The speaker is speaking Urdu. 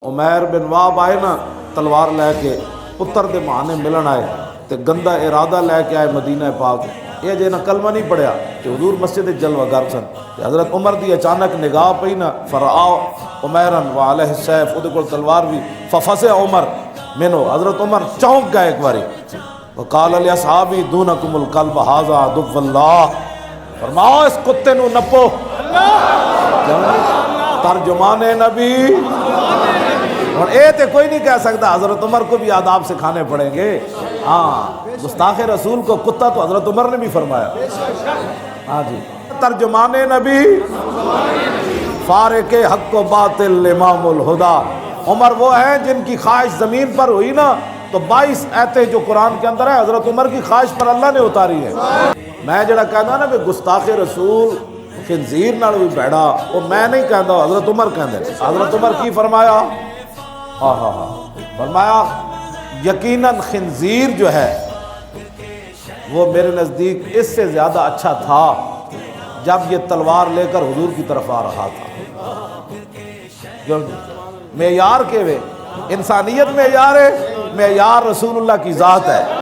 عمیر بن واب آئے نا تلوار لے کے پتر دے بہانے ملن آئے تے گندا ارادہ لے کے آئے مدینہ پاک یہ جے نہ کلمہ نہیں پڑھیا کہ حضور مسجد جلوہ گر سن حضرت عمر دی اچانک نگاہ پئی نا فرآ عمیرن وعلیہ السیف او دے کول تلوار بھی ففزع عمر منو حضرت عمر چونک گئے ایک باری وقال لاصحابی دونکم الکلب ھذا عدو اللہ فرماؤ اس کتے نو نپو ترجمان نبی اور اے تے کوئی نہیں کہہ سکتا حضرت عمر کو بھی آداب سکھانے پڑیں گے ہاں گستاخ رسول کو کتا تو حضرت عمر نے بھی فرمایا ہاں جی ترجمان نبی فارق حق و باطل امام الہدا عمر وہ ہیں جن کی خواہش زمین پر ہوئی نا تو 22 آیتیں جو قرآن کے اندر ہے حضرت عمر کی خواہش پر اللہ نے اتاری ہے میں جڑا کہنا نا کہ گستاخ رسول خنزیر نال بھی بیڑا وہ میں نہیں کہتا حضرت عمر کہندے حضرت عمر کی فرمایا فرمایا یقیناً خنزیر جو ہے وہ میرے نزدیک اس سے زیادہ اچھا تھا جب یہ تلوار لے کر حضور کی طرف آ رہا تھا معیار کے وے انسانیت معیار ہے معیار رسول اللہ کی ذات ہے